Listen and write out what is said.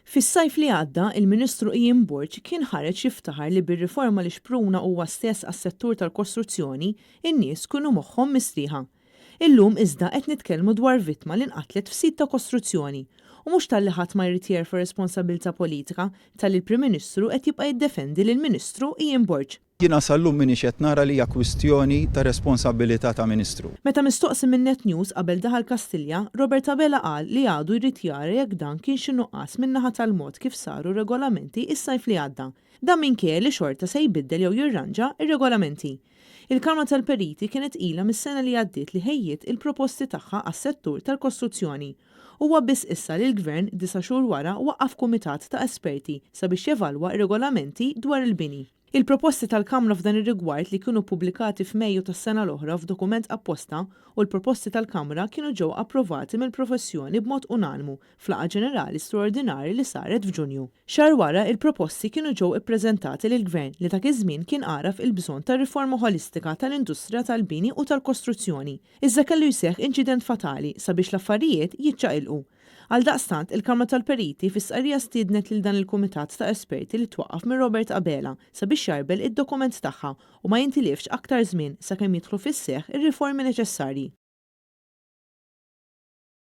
Fis-sajf li għadda, il-Ministru Ian Burge kien ħareġ jiftaħar li bir-riforma li xpruna huwa stess għas-settur tal-kostruzzjoni, in-nies kunu moħħhom mistrieħa. Illum iżda qed nitkellmu dwar vittma li nqatlet f'sit ta' kostruzzjoni u mhux tal-li ħadd ma jrid jerfa' responsabilità politika tal-li l-Prim Ministru qed jibqa' jiddefendi lill-Ministru Ian Burge. Jiena sal-lum minix qed nara li hija kwistjoni ta' responsabilità ta' Ministru. Meta mistoqsi minn Net News qabel daħal Kastilja, Robert Abela qal li għadu jrid jara jekk dan kien xi nuqqas min-naħa tal-mod kif saru regolamenti is-sajf li għadda. Dan minkejja li xorta se jbiddel jew jirranġa ir-regolamenti. Il-Kamra tal-Periti kienet ilha mis-sena li għaddiet li ħejjiet il-proposti tagħha għas-settur tal-kostruzzjoni. Huwa biss issa li l-Gvern 9 xhur wara waqqaf kumitat ta' esperti sabiex jevalwa r-regolamenti dwar il-bini. Il-proposti tal-Kamra f'dan ir-rigward li kienu pubblikati f'Mejju tas-sena l-oħra f'dokument apposta u l-proposti tal-Kamra kienu ġew approvati mill-professjoni b'mod unanimu fl-laqgħa ġenerali straordinarji li saret f'Ġunju. Xahar wara il-proposti kienu ġew ippreżentati lill-Gvern li dak iż-żmien kien għaraf il-bżonn ta' riforma holistika tal-industrija tal-bini u tal-kostruzzjoni. Iżda kellu jseħħ inċident fatali sabiex l-affarijiet jiċċaqilqu. Għaldaqstant, il-Kamra tal-Periti fis-sqarrija stiednet lil dan il-Kumitat ta' Esperti li twaqqaf minn Robert Abela sabiex jarbel id-dokument tagħha u ma jintilifx aktar żmien sakemm jidħlu fis-seħħ ir-riformi neċessarji.